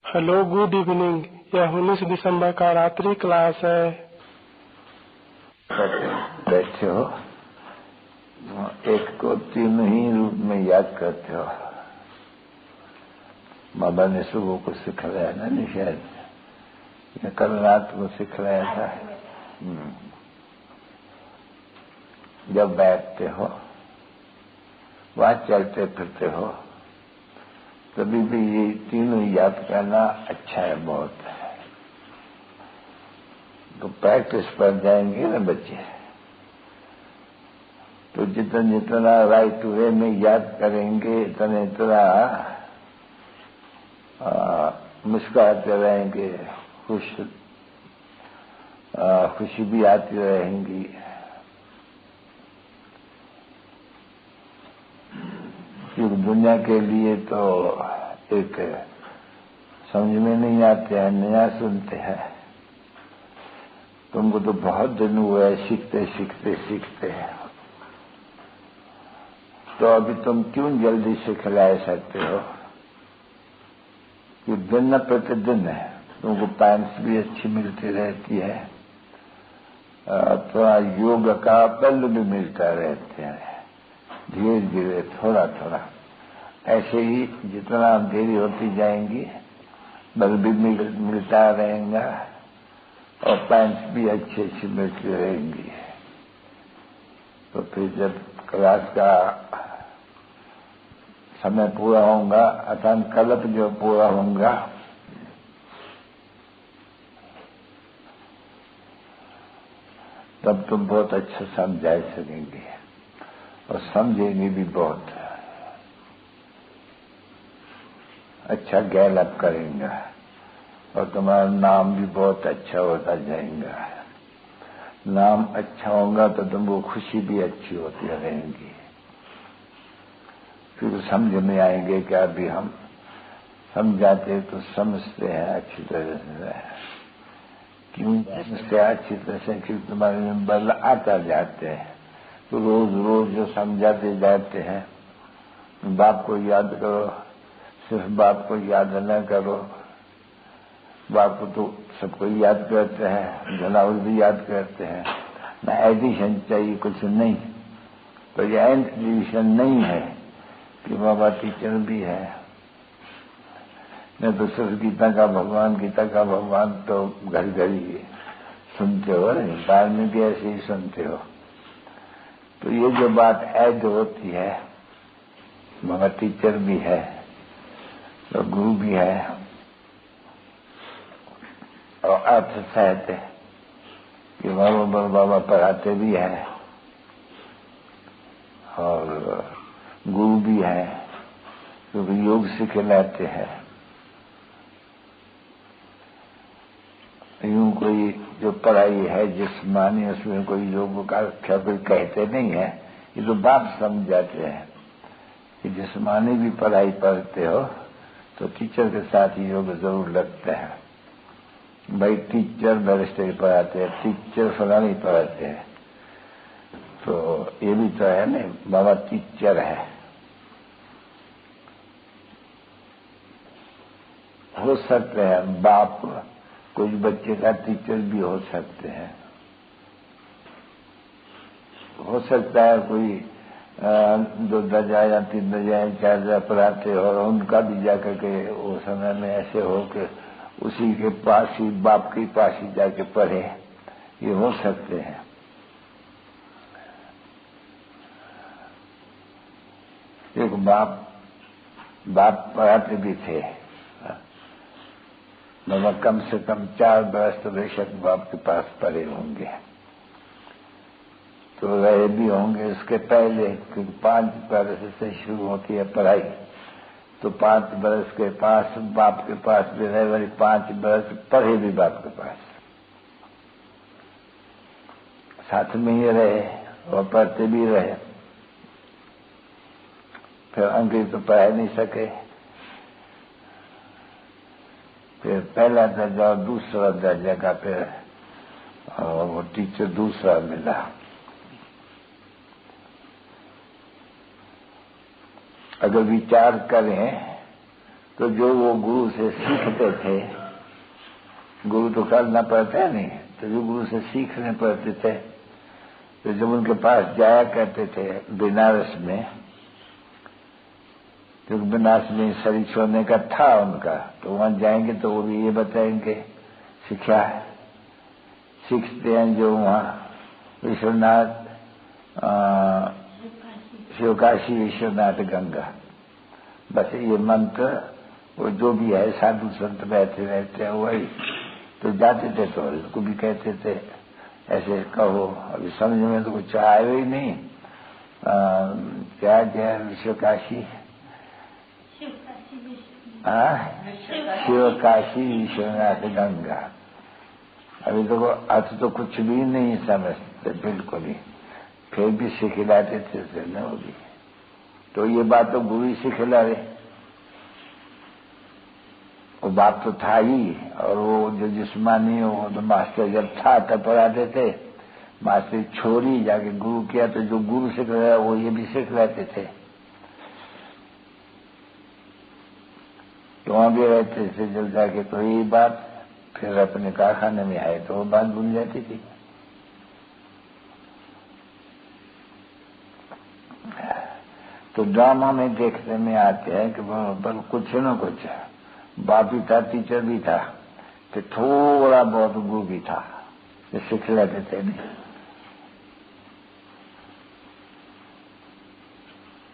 Hello, good evening. यह 19 दिसंबर का रात्रि क्लास है। बैठे हो, एक को तीन ही रूप में याद करते हो। बाबा ने सुबह को सिखलाया ना, नहीं शायद कल रात को सिखलाया था। जब बैठते हो, वहां चलते फिरते हो, तभी भी ये तीनों याद करना अच्छा है, बहुत है। तो प्रैक्टिस पर जाएंगे ना बच्चे, तो जितना जितना राइट वे में याद करेंगे, इतना मुस्कुराते रहेंगे, खुशी भी आती रहेंगी। क्योंकि दुनिया के लिए तो एक समझ में नहीं आते हैं, नया सुनते हैं। तुमको तो बहुत दिन हुए सीखते सीखते सीखते हैं, तो अभी तुम क्यों जल्दी सिखला सकते हो? कि दिन प्रतिदिन है, तुमको पैंट्स भी अच्छी मिलती रहती है, थोड़ा योग का बल भी मिलता रहते हैं, धीरे धीरे थोड़ा थोड़ा। ऐसे ही जितना देरी होती जाएंगी, बल भी मिलता रहेगा और पैंट्स भी अच्छी अच्छी मिलती रहेंगी। तो फिर जब क्लास का समय पूरा होगा, अचानक कल्प जो पूरा होगा, तब तुम बहुत अच्छा समझा सकेंगे और समझेंगे भी बहुत अच्छा, गैलअप करेंगे और तुम्हारा नाम भी बहुत अच्छा होता जाएगा। नाम अच्छा होगा तो तुमको खुशी भी अच्छी होती रहेगी। फिर समझ में आएंगे कि अभी हम समझाते तो समझते हैं अच्छी तरह से। क्यों समझते हैं अच्छी तरह से? क्योंकि तुम्हारे में बल आता जाते हैं, तो रोज रोज जो समझाते जाते हैं। बाप को याद करो, सिर्फ बाप को याद न करो। बाप को तो सबको याद करते हैं, जनावर भी याद करते हैं ना। एडिशन चाहिए, कुछ नहीं। तो ये एडिशन नहीं है कि बाबा टीचर भी है। नहीं तो सिर्फ गीता का भगवान तो घर घर ही सुनते हो, नहीं बाहर में भी ऐसे ही सुनते हो। तो ये जो बात ऐड होती है, बाबा टीचर भी है तो गुरु भी है और अर्थ सहते कि बाबा पढ़ाते भी है और गुरु भी है, क्योंकि योग सिखलाते हैं। यूं कोई जो पढ़ाई है जिस्मानी, उसमें कोई योग का अक्षर कोई कहते नहीं है, ये तो बाप समझाते हैं कि जिस्मानी भी पढ़ाई पढ़ते हो तो टीचर के साथ योग जरूर लगता है। भाई टीचर बैरिस्टर पढ़ाते हैं, टीचर फलानी पढ़ाते हैं, तो ये भी तो है नहीं, बाबा टीचर है। हो सकते हैं बाप कुछ बच्चे का टीचर भी हो सकते हैं। हो सकता है कोई 2 दर्जा या 3 दर्जा या 4 दर्जा पढ़ाते हो और उनका भी जाकर के वो समय में ऐसे हो कि उसी के पास ही, बाप के पास ही जाके पढ़े, ये हो सकते हैं। एक बाप पढ़ाते भी थे, मगर कम से कम 4 बरस तो बेशक बाप के पास पढ़े होंगे, तो रहे भी होंगे उसके पहले, क्योंकि 5 बरस से शुरू होती है पढ़ाई। तो 5 बरस के पास बाप के पास भी रहे, वही 5 बरस पढ़े भी बाप के पास, साथ में ही रहे और पढ़ते भी रहे। फिर अंग्रेजी तो पढ़ नहीं सके, फिर पहला दर्जा और दूसरा दर्जा का फिर वो टीचर दूसरा मिला। अगर विचार करें तो जो वो गुरु से सीखते थे, गुरु तो करना पड़ता है नहीं, तो जो गुरु से सीखने पड़ते थे, तो जब उनके पास जाया करते थे बनारस में, क्योंकि बनारस में शरीर छोड़ने का था उनका, तो वहां जाएंगे तो वो भी ये बताएंगे शिक्षा सीखते हैं जो वहां विश्वनाथ, शिवकाशी विश्वनाथ गंगा, बस ये मंत्र वो जो भी है साधु संत बैठे रहते हैं वही। तो जाते थे तो उनको भी कहते थे ऐसे कहो, अभी समझ में तो कुछ आए ही नहीं। क्या क्या विश्वकाशी, शिवकाशी विश्वनाथ गंगा, अभी तो अर्थ तो कुछ भी नहीं समझते बिल्कुल ही, फिर भी सिखलाते थे न वो भी। तो ये बात तो गुरु ही सिखला रहे, वो बात तो था ही। और वो जो जिस्मानी वो तो मास्टर जब था तब पढ़ाते थे, मास्टर छोड़ी जाके गुरु किया, तो जो गुरु सिख रहा वो ये भी सिखलाते थे। तो वहां भी रहते थे जब जाके, तो ये बात फिर अपने कारखाने में आए तो वो बात भूल जाती थी। तो ड्रामा में देखने में आते हैं कि बल कुछ न कुछ बाप भी था, टीचर भी था, कि थोड़ा बहुत गुरु भी था, ये सीख लेते थे नहीं।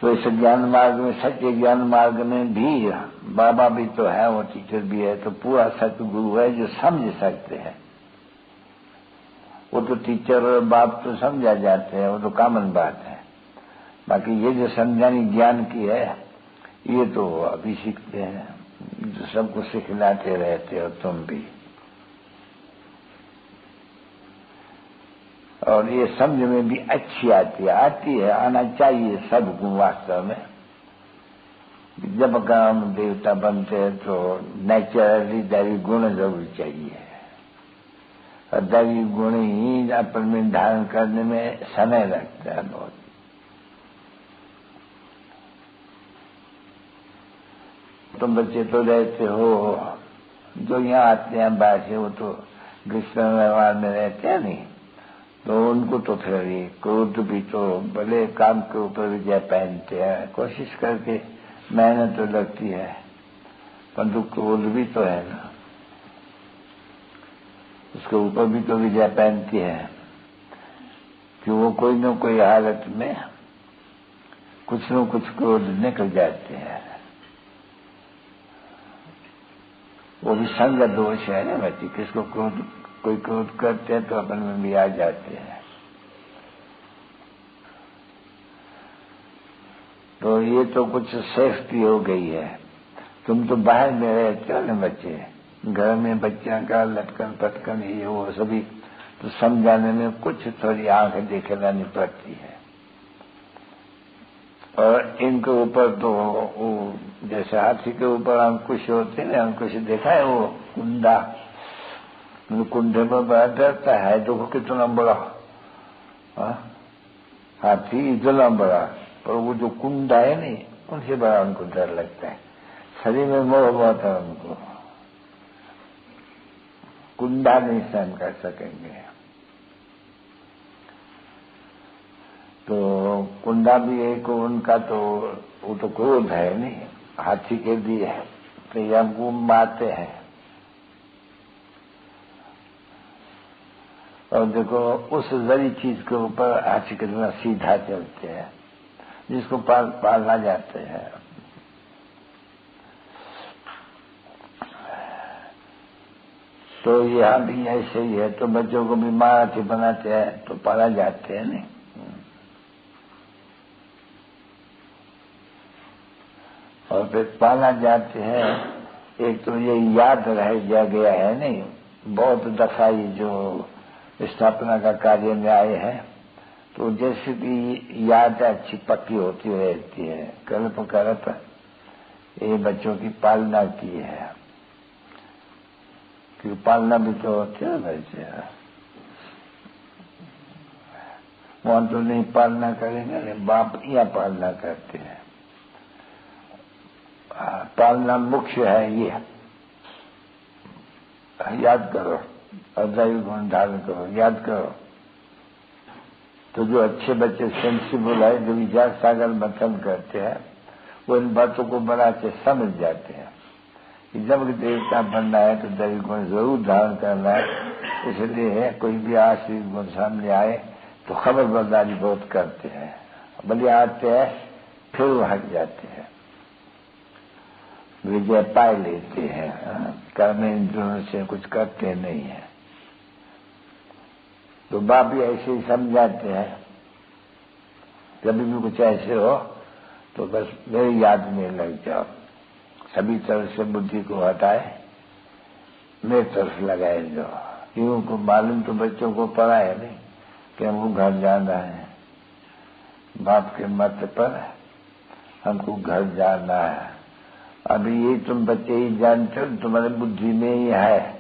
तो इस ज्ञान मार्ग में, सत्य ज्ञान मार्ग में भी बाबा भी तो है, वो टीचर भी है, तो पूरा सत्य गुरु है जो समझ सकते हैं। वो तो टीचर और बाप तो समझा जाते हैं, वो तो कॉमन बात है। बाकी ये जो समझानी ज्ञान की है, ये तो अभी सीखते हैं, जो सबको सिखलाते रहते हो तुम भी। और ये समझ में भी अच्छी आती है, आना चाहिए सबको वास्तव में। जब काम देवता बनते हैं तो नेचुरली दैवी गुण जरूर चाहिए, और दैवी गुण ही अपन में धारण करने में समय लगता है बहुत। तुम बच्चे तो रहते हो, जो यहाँ आते हैं बाहर से, वो तो ग्रीष्म व्यवहार में रहते हैं नहीं, तो उनको तो फिर ये क्रोध भी तो भले काम के ऊपर विजय पहनते हैं, कोशिश करके मेहनत तो लगती है, परंतु क्रोध भी तो है ना, उसके ऊपर भी तो विजय पहनती है कि वो कोई न कोई हालत में कुछ न कुछ क्रोध निकल जाते हैं। वो भी संग दोष है ना बच्चे, किसको क्रोध, कोई क्रोध करते हैं तो अपन में भी आ जाते हैं। तो ये तो कुछ सेफ्टी हो गई है। तुम तो बाहर में रहते हो ना बच्चे, घर में बच्चों का लटकन पटकन ये वो सभी, तो समझाने में कुछ थोड़ी आंख देखे लानी पड़ती है। और इनके ऊपर तो वो जैसे हाथी के ऊपर अंकुश होते हैं, अंकुश देखा है वो कुंडा, कुंडे में बड़ा डरता है, देखो कितना बड़ा हाथी, इतना बड़ा, पर वो जो कुंडा है नहीं, उनसे बड़ा उनको डर लगता है। शरीर में मोह बहुत है उनको, कुंडा नहीं सहन कर सकेंगे। तो कुंडा भी एक उनका, तो वो तो क्रोध है नहीं, हाथी के दिए है, तो ये हमको मारते हैं। और देखो उस जरी चीज के ऊपर हाथी कितना सीधा चलते हैं, जिसको पालना जाते हैं। तो यहाँ भी ऐसे ही है, तो बच्चों को भी माँ हाथी बनाते हैं तो पाला जाते हैं नहीं। और फिर पाला जाते हैं, एक तो ये याद रह गया है नहीं, बहुत दफा ये जो स्थापना का कार्य में आए हैं, तो जैसे कि याद अच्छी पक्की होती रहती है, कल्प करप ये बच्चों की पालना की है, क्योंकि पालना भी तो होती है बच्चे, वहां तो नहीं पालना करेंगे, बाप यहाँ पालना करते हैं। पालना मुख्य है, ये याद करो, और दैवी गुण धारण करो, याद करो। तो जो अच्छे बच्चे सेंसिबल है, जो विचार सागर मंथन करते हैं, वो इन बातों को बड़ा अच्छे समझ जाते हैं कि जब देवता बनना है तो दैवी गुण जरूर धारण करना है। इसलिए कोई भी आश्रित गुण सामने आए तो खबरदारी बहुत करते हैं, भले आते हैं फिर वो हट जाते हैं, विजय पाए लेते हैं, कर्म इंद्रियों से कुछ करते नहीं है। तो बाप भी ऐसे ही समझाते हैं, कभी भी कुछ ऐसे हो तो बस मेरी याद में लग जाओ, सभी तरफ से बुद्धि को हटाए, मेरी तरफ लगाए जाओ। क्यों को मालूम तो बच्चों को पड़ा है नहीं कि हमको घर जाना है, बाप के मत पर हमको घर जाना है। अभी ये तुम बच्चे ही जानते हो, तुम्हारी बुद्धि में ही है,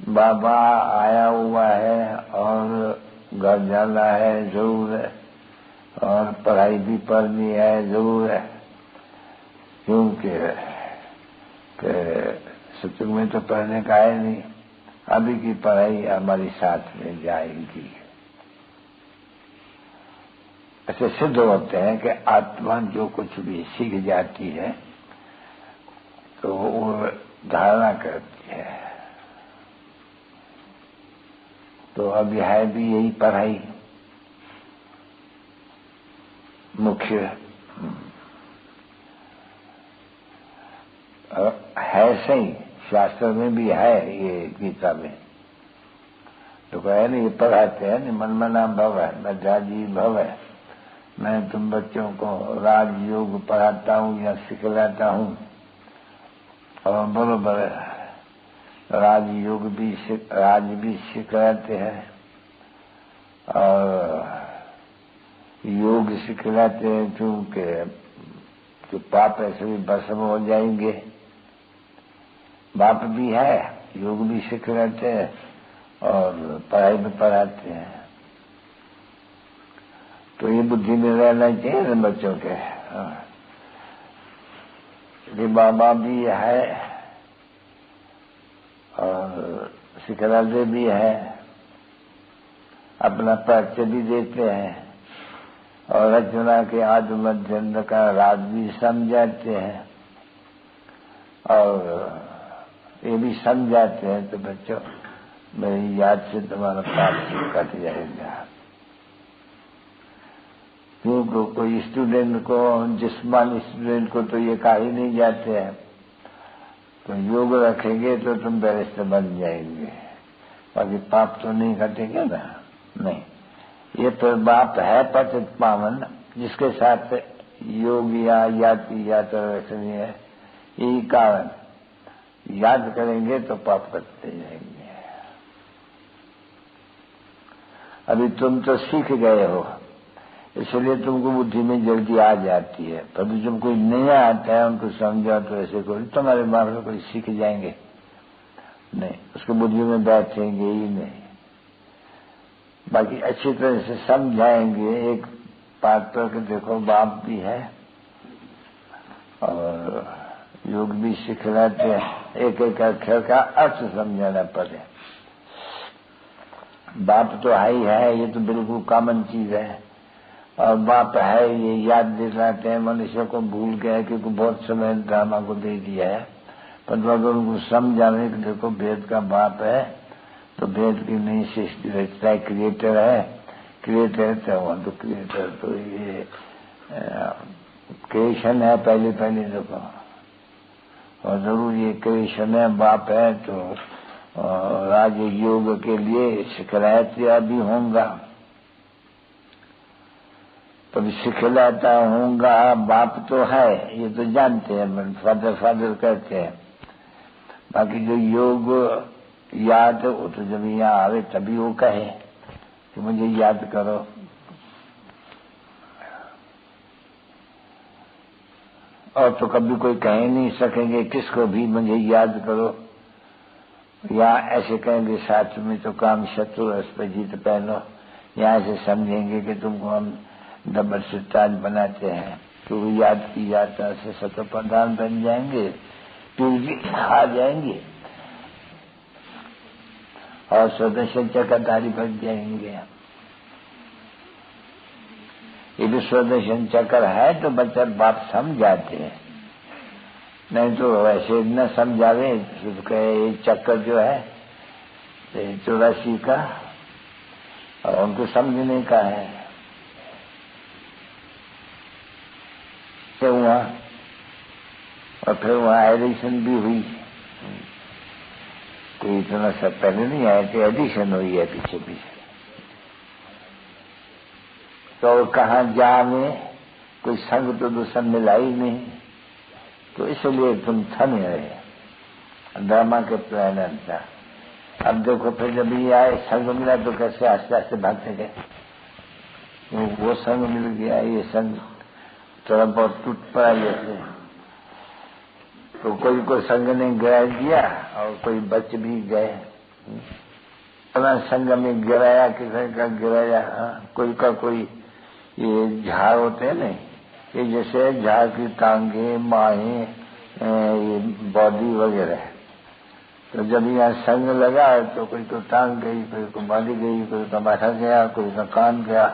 बाबा आया हुआ है और घर जाना है जरूर है, और पढ़ाई भी पढ़नी है जरूर है, क्योंकि सत्युग में तो पढ़ने का है नहीं, अभी की पढ़ाई हमारी साथ में जाएगी। ऐसे सिद्ध होते हैं कि आत्मा जो कुछ भी सीख जाती है तो वो धारणा करती है। तो अब है भी यही पढ़ाई मुख्य है, सही शास्त्र में भी है, ये गीता में तो कहे नहीं, ये पढ़ाते हैं नहीं, मन मना भव है, मध्याजी भव है। मैं तुम बच्चों को राजयोग पढ़ाता हूँ या सिखलाता हूँ, और बरोबर राजयोग भी सिखलाते हैं और योग सिखलाते हैं, क्योंकि जो पाप ऐसे भी भस्म हो जाएंगे। बाप भी है, योग भी सिखलाते हैं और पढ़ाई में पढ़ाते हैं। तो ये बुद्धि में रहना चाहिए ना बच्चों के। ये बाबा भी है और सिखलाते भी है, अपना परिचय भी देते हैं और रचना के आदि मध्य अंत का राज भी समझाते हैं और ये भी समझाते हैं। तो बच्चों, मेरी याद से तुम्हारा पाप कट जाएगा। क्योंकि कोई स्टूडेंट को, जिस्मानी स्टूडेंट को तो ये कहा ही नहीं जाते हैं, तो योग रखेंगे तो तुम बैरिस्टर बन जाएंगे, बाकी पाप तो नहीं कटेंगे ना। नहीं, ये तो बाप है पतित पावन, जिसके साथ योग या याति यात्रा रखनी है। यही कारण, याद करेंगे तो पाप कटते जाएंगे। अभी तुम तो सीख गए हो, इसलिए तुमको बुद्धि में जल्दी आ जाती है, पर जब कोई नया आता है उनको समझा तो ऐसे कोई तुम्हारे बाप में कोई सीख जाएंगे नहीं, उसको बुद्धि में बैठेंगे ही नहीं। बाकी अच्छी तरह से समझाएंगे, एक बात पर कि देखो बाप भी है और योग भी सिखलाते हैं, एक एक अक्षर का अर्थ समझाना पड़े। बाप तो है ही है, ये तो बिल्कुल कॉमन चीज है, और बाप है ये याद दिलाते हैं। मनुष्य को भूल गया क्योंकि बहुत समय ड्रामा को दे दिया है, पर अगर उनको समझाने कि देखो भेद का बाप है तो भेद की नई सृष्टि रचता है, क्रिएटर है, क्रिएटर तो क्रिएटर तो ये क्रिएशन है पहले देखो, और जरूर ये क्रिएशन है, बाप है तो राजयोग के लिए शिकायतिया भी होंगे, तब सिखलाता होऊंगा। बाप तो है, ये तो जानते हैं, फादर कहते हैं। बाकी जो योग याद वो तो जब यहाँ आवे तभी वो कहे कि मुझे याद करो। और तो कभी कोई कह नहीं सकेंगे किसको भी मुझे याद करो, या ऐसे कहेंगे साथ में तो काम शत्रु उस पर जीत पहनो, यहाँ से समझेंगे कि तुमको हम डबल सिताज बनाते हैं। तो याद की यात्रा से सतो प्रधान बन जाएंगे, पीर भी आ जाएंगे और स्वदर्शन चक्रधारी बन जाएंगे। यदि स्वदर्शन चक्र है तो बच्चा बाप समझाते हैं, नहीं तो वैसे न समझावे तो ये चक्कर जो है 84 का और उनको समझने का है। तो वहाँ और फिर वहाँ एडिशन भी हुई, कोई इतना सब पहले नहीं आया कि एडिशन हुई है पीछे पीछे। तो कहाँ जा में कोई संग तो दूसरा मिला ही नहीं, तो इसलिए तुम थमे रहे ड्रामा के प्लान था। अब देखो फिर जब ये आए संग मिला तो कैसे आस्ते आस्ते भागते गए, वो संग मिल गया, ये संग थोड़ा बहुत टूट पड़ा जैसे। तो कोई को संग ने गिरा दिया और कोई बच भी गए। अपना संग में गिराया, किसी का गिराया, कोई का कोई ये झाड़ होते हैं नहीं, ये जैसे झाड़ की टांगे माहे ये बॉडी वगैरह। तो जब यहाँ संग लगा तो कोई को टांग गई, कोई को बॉडी गई, कोई का माथा गया, कोई का कान गया,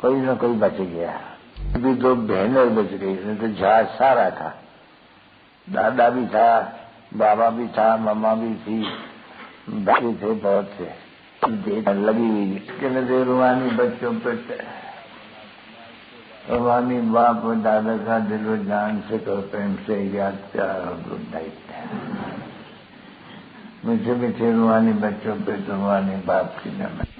कोई न कोई बच गया। अभी 2 बहनें बच गई, नहीं तो झाड़ सारा था, दादा भी था, बाबा भी था, मम्मा भी थी, बच्चे थे बहुत थे लगी हुई। कितने देर रूहानी बच्चों पर रूहानी बाप और दादा का दिलो जान से तो प्रेम से याद प्यार और गुड नाइट। मीठे मीठे रूहानी बच्चों पे तो रूहानी बाप की नमन।